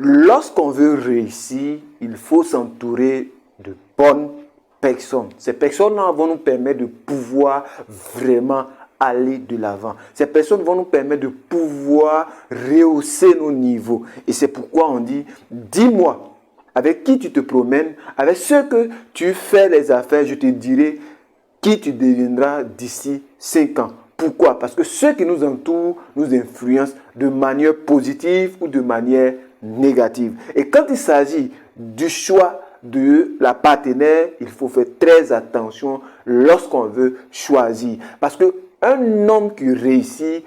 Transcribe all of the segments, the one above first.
Lorsqu'on veut réussir, il faut s'entourer de bonnes personnes. Ces personnes-là vont nous permettre de pouvoir vraiment aller de l'avant. Ces personnes vont nous permettre de pouvoir rehausser nos niveaux. Et c'est pourquoi on dit, dis-moi, avec qui tu te promènes, avec ceux que tu fais les affaires, je te dirai qui tu deviendras d'ici 5 ans. Pourquoi? Parce que ceux qui nous entourent nous influencent de manière positive ou de manière négative. Et quand il s'agit du choix de la partenaire, il faut faire très attention lorsqu'on veut choisir. Parce qu'un homme qui réussit,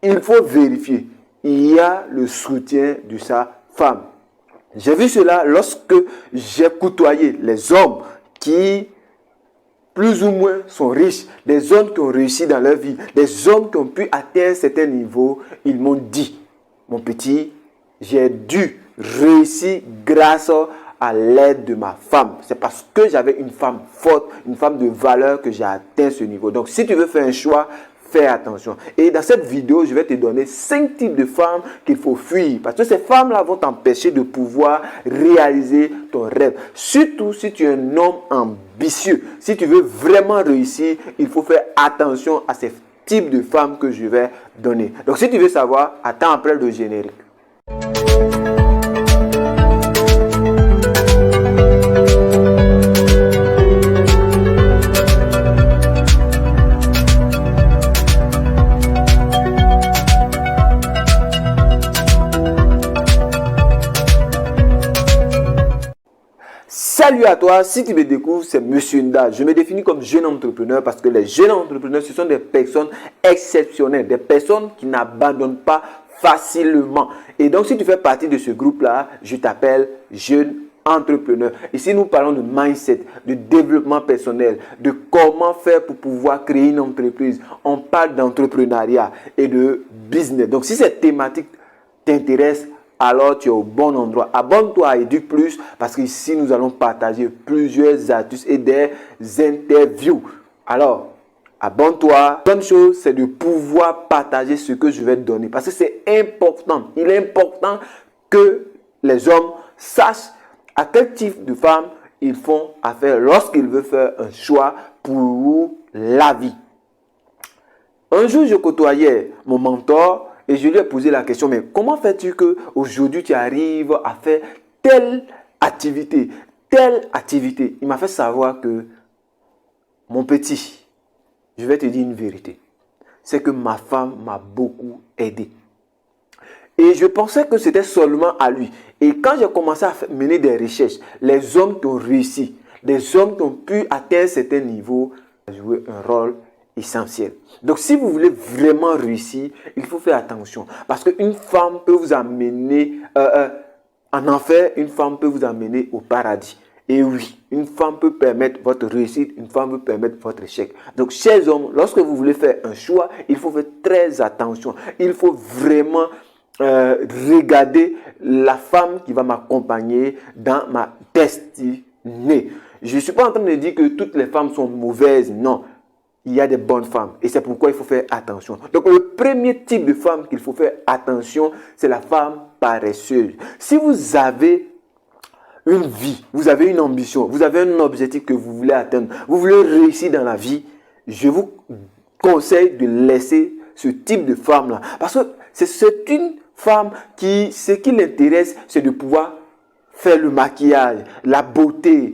il faut vérifier. Il y a le soutien de sa femme. J'ai vu cela lorsque j'ai côtoyé les hommes qui plus ou moins sont riches, des hommes qui ont réussi dans leur vie, des hommes qui ont pu atteindre certains niveaux. Ils m'ont dit, mon petit, j'ai dû réussir grâce à l'aide de ma femme. C'est parce que j'avais une femme forte, une femme de valeur que j'ai atteint ce niveau. Donc si tu veux faire un choix, fais attention. Et dans cette vidéo, je vais te donner 5 types de femmes qu'il faut fuir. Parce que ces femmes-là vont t'empêcher de pouvoir réaliser ton rêve. Surtout si tu es un homme ambitieux. Si tu veux vraiment réussir, il faut faire attention à ces types de femmes que je vais donner. Donc si tu veux savoir, attends après le générique. Salut à toi, si tu me découvres, c'est Monsieur Nda. Je me définis comme jeune entrepreneur parce que les jeunes entrepreneurs, ce sont des personnes exceptionnelles, des personnes qui n'abandonnent pas facilement. Et donc, si tu fais partie de ce groupe-là, je t'appelle jeune entrepreneur. Ici, nous parlons de mindset, de développement personnel, de comment faire pour pouvoir créer une entreprise. On parle d'entrepreneuriat et de business. Donc, si cette thématique t'intéresse, alors tu es au bon endroit. Abonne-toi à Edu Plus parce qu'ici nous allons partager plusieurs astuces et des interviews. Alors, abonne-toi. La bonne chose, c'est de pouvoir partager ce que je vais te donner parce que c'est important. Il est important que les hommes sachent à quel type de femme ils font affaire lorsqu'ils veulent faire un choix pour la vie. Un jour, je côtoyais mon mentor. Et je lui ai posé la question, mais comment fais-tu qu'aujourd'hui tu arrives à faire telle activité, telle activité? Il m'a fait savoir que, mon petit, je vais te dire une vérité. C'est que ma femme m'a beaucoup aidé. Et je pensais que c'était seulement à lui. Et quand j'ai commencé à mener des recherches, les hommes qui ont réussi, des hommes qui ont pu atteindre certains niveaux, ont joué un rôle essentiel. Donc, si vous voulez vraiment réussir, il faut faire attention. Parce qu'une femme peut vous amener en enfer, une femme peut vous amener au paradis. Et oui, une femme peut permettre votre réussite, une femme peut permettre votre échec. Donc, chers hommes, lorsque vous voulez faire un choix, il faut faire très attention. Il faut vraiment regarder la femme qui va m'accompagner dans ma destinée. Je ne suis pas en train de dire que toutes les femmes sont mauvaises, non. Il y a des bonnes femmes et c'est pourquoi il faut faire attention. Donc le premier type de femme qu'il faut faire attention, c'est la femme paresseuse. Si vous avez une vie, vous avez une ambition, vous avez un objectif que vous voulez atteindre, vous voulez réussir dans la vie, je vous conseille de laisser ce type de femme-là. Parce que c'est une femme qui, ce qui l'intéresse, c'est de pouvoir faire le maquillage, la beauté,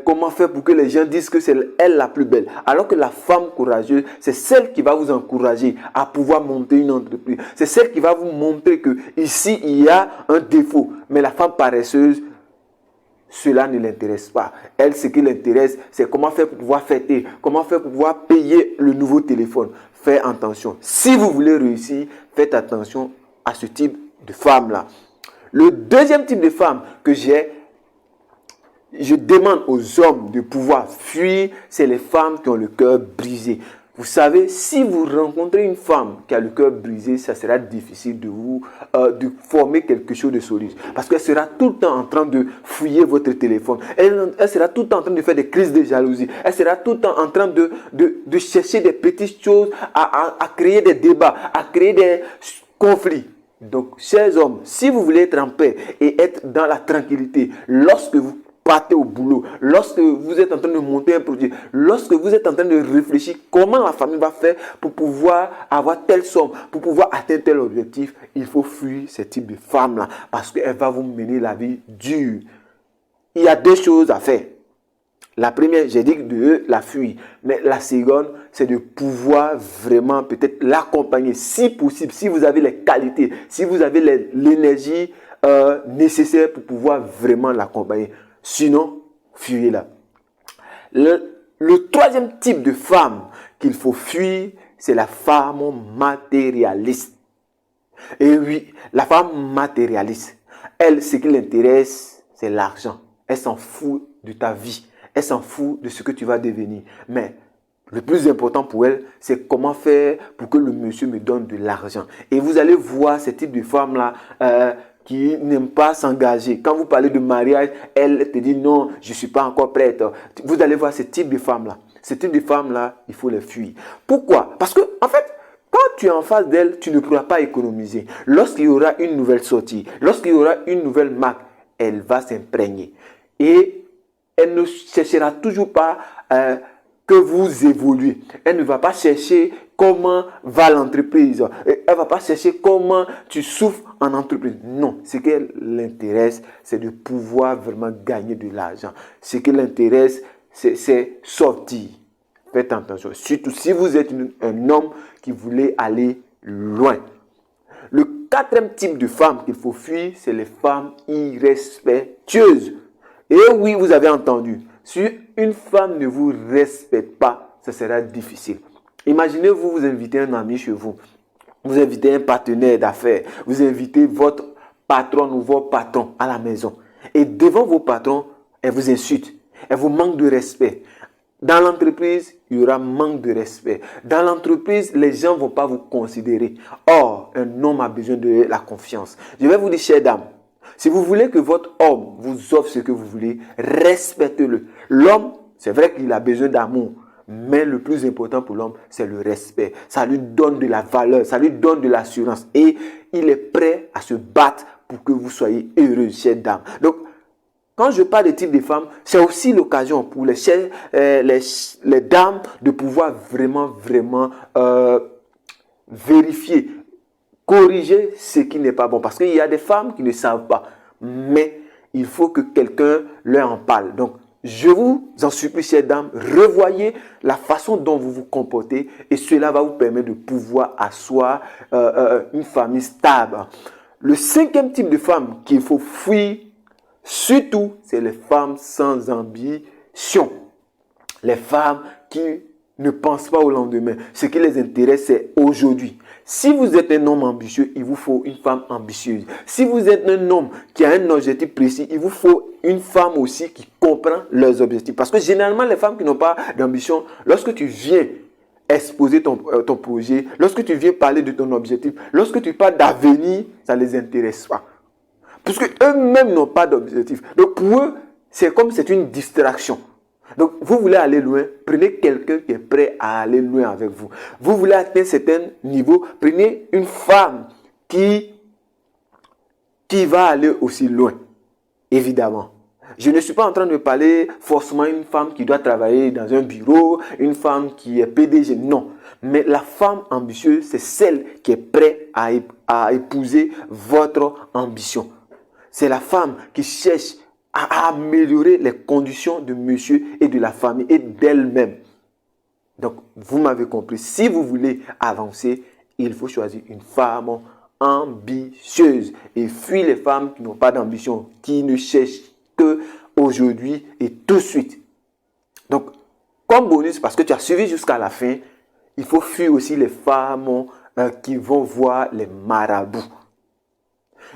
comment faire pour que les gens disent que c'est elle la plus belle. Alors que la femme courageuse, c'est celle qui va vous encourager à pouvoir monter une entreprise. C'est celle qui va vous montrer que ici, il y a un défaut. Mais la femme paresseuse, cela ne l'intéresse pas. Elle, ce qui l'intéresse, c'est comment faire pour pouvoir fêter, comment faire pour pouvoir payer le nouveau téléphone. Faites attention. Si vous voulez réussir, faites attention à ce type de femme-là. Le deuxième type de femme que je demande aux hommes de pouvoir fuir, c'est les femmes qui ont le cœur brisé. Vous savez, si vous rencontrez une femme qui a le cœur brisé, ça sera difficile de de former quelque chose de solide. Parce qu'elle sera tout le temps en train de fouiller votre téléphone. Elle sera tout le temps en train de faire des crises de jalousie. Elle sera tout le temps en train de chercher des petites choses, à créer des débats, à créer des conflits. Donc, chers hommes, si vous voulez être en paix et être dans la tranquillité, lorsque vous partez au boulot, lorsque vous êtes en train de monter un projet, lorsque vous êtes en train de réfléchir comment la famille va faire pour pouvoir avoir telle somme, pour pouvoir atteindre tel objectif, il faut fuir ce type de femme-là parce qu'elle va vous mener la vie dure. Il y a deux choses à faire. La première, j'ai dit de la fuir. Mais la seconde, c'est de pouvoir vraiment peut-être l'accompagner. Si possible, si vous avez les qualités, si vous avez l'énergie nécessaire pour pouvoir vraiment l'accompagner. Sinon, fuyez-la. Le troisième type de femme qu'il faut fuir, c'est la femme matérialiste. Et oui, la femme matérialiste, elle, ce qui l'intéresse, c'est l'argent. Elle s'en fout de ta vie. Elle s'en fout de ce que tu vas devenir. Mais le plus important pour elle, c'est comment faire pour que le monsieur me donne de l'argent. Et vous allez voir ce type de femme-là qui n'aime pas s'engager. Quand vous parlez de mariage, elle te dit non, je ne suis pas encore prête. Vous allez voir ce type de femme-là. Ce type de femme-là, il faut les fuir. Pourquoi? Parce que, en fait, quand tu es en face d'elle, tu ne pourras pas économiser. Lorsqu'il y aura une nouvelle sortie, lorsqu'il y aura une nouvelle marque, elle va s'imprégner. Et elle ne cherchera toujours pas que vous évoluez. Elle ne va pas chercher comment va l'entreprise. Elle ne va pas chercher comment tu souffres en entreprise. Non, ce qui l'intéresse, c'est de pouvoir vraiment gagner de l'argent. Ce qui l'intéresse, c'est sortir. Faites attention. Surtout si vous êtes un homme qui voulait aller loin. Le quatrième type de femme qu'il faut fuir, c'est les femmes irrespectueuses. Et oui, vous avez entendu. Si une femme ne vous respecte pas, ça sera difficile. Imaginez-vous, vous invitez un ami chez vous. Vous invitez un partenaire d'affaires. Vous invitez votre patron ou votre patron à la maison. Et devant vos patrons, elle vous insulte. Elle vous manque de respect. Dans l'entreprise, il y aura manque de respect. Dans l'entreprise, les gens ne vont pas vous considérer. Or, un homme a besoin de la confiance. Je vais vous dire, chère dame, si vous voulez que votre homme vous offre ce que vous voulez, respectez-le. L'homme, c'est vrai qu'il a besoin d'amour. Mais le plus important pour l'homme, c'est le respect. Ça lui donne de la valeur, ça lui donne de l'assurance. Et il est prêt à se battre pour que vous soyez heureux, chère dame. Donc, quand je parle de type de femmes, c'est aussi l'occasion pour les dames de pouvoir vraiment vérifier, corriger ce qui n'est pas bon. Parce qu'il y a des femmes qui ne savent pas. Mais il faut que quelqu'un leur en parle. Donc, je vous en supplie, chères dames, revoyez la façon dont vous vous comportez et cela va vous permettre de pouvoir asseoir une famille stable. Le cinquième type de femme qu'il faut fuir, surtout, c'est les femmes sans ambition. Les femmes qui ne pensent pas au lendemain. Ce qui les intéresse, c'est aujourd'hui. Si vous êtes un homme ambitieux, il vous faut une femme ambitieuse. Si vous êtes un homme qui a un objectif précis, il vous faut une femme aussi qui comprend leurs objectifs. Parce que généralement, les femmes qui n'ont pas d'ambition, lorsque tu viens exposer ton projet, lorsque tu viens parler de ton objectif, lorsque tu parles d'avenir, ça ne les intéresse pas. Parce qu'eux-mêmes n'ont pas d'objectif. Donc pour eux, c'est comme c'est une distraction. Donc vous voulez aller loin, prenez quelqu'un qui est prêt à aller loin avec vous. Vous voulez atteindre un certain niveau, prenez une femme qui va aller aussi loin, évidemment. Je ne suis pas en train de parler forcément d'une femme qui doit travailler dans un bureau, une femme qui est PDG, non. Mais la femme ambitieuse, c'est celle qui est prête à épouser votre ambition. C'est la femme qui cherche à améliorer les conditions de monsieur et de la famille et d'elle-même. Donc, vous m'avez compris. Si vous voulez avancer, il faut choisir une femme ambitieuse. Et fuir les femmes qui n'ont pas d'ambition, qui ne cherchent que aujourd'hui et tout de suite. Donc, comme bonus, parce que tu as suivi jusqu'à la fin, il faut fuir aussi les femmes qui vont voir les marabouts.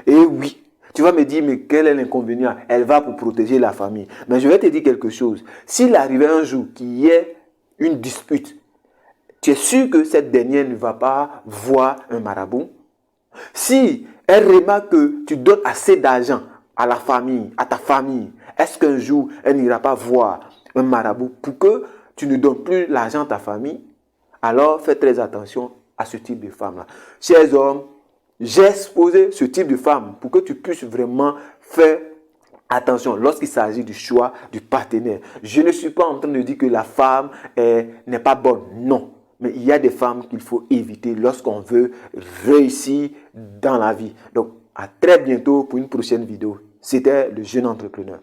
Et oui, tu vas me dire, mais quel est l'inconvénient? Elle va pour protéger la famille. Mais je vais te dire quelque chose. S'il arrivait un jour qu'il y ait une dispute, tu es sûr que cette dernière ne va pas voir un marabout? Si elle remarque que tu donnes assez d'argent à la famille, à ta famille, est-ce qu'un jour elle n'ira pas voir un marabout pour que tu ne donnes plus l'argent à ta famille? Alors fais très attention à ce type de femme-là. Chers hommes, j'ai exposé ce type de femme pour que tu puisses vraiment faire attention lorsqu'il s'agit du choix du partenaire. Je ne suis pas en train de dire que la femme n'est pas bonne. Non. Mais il y a des femmes qu'il faut éviter lorsqu'on veut réussir dans la vie. Donc, à très bientôt pour une prochaine vidéo. C'était le jeune entrepreneur.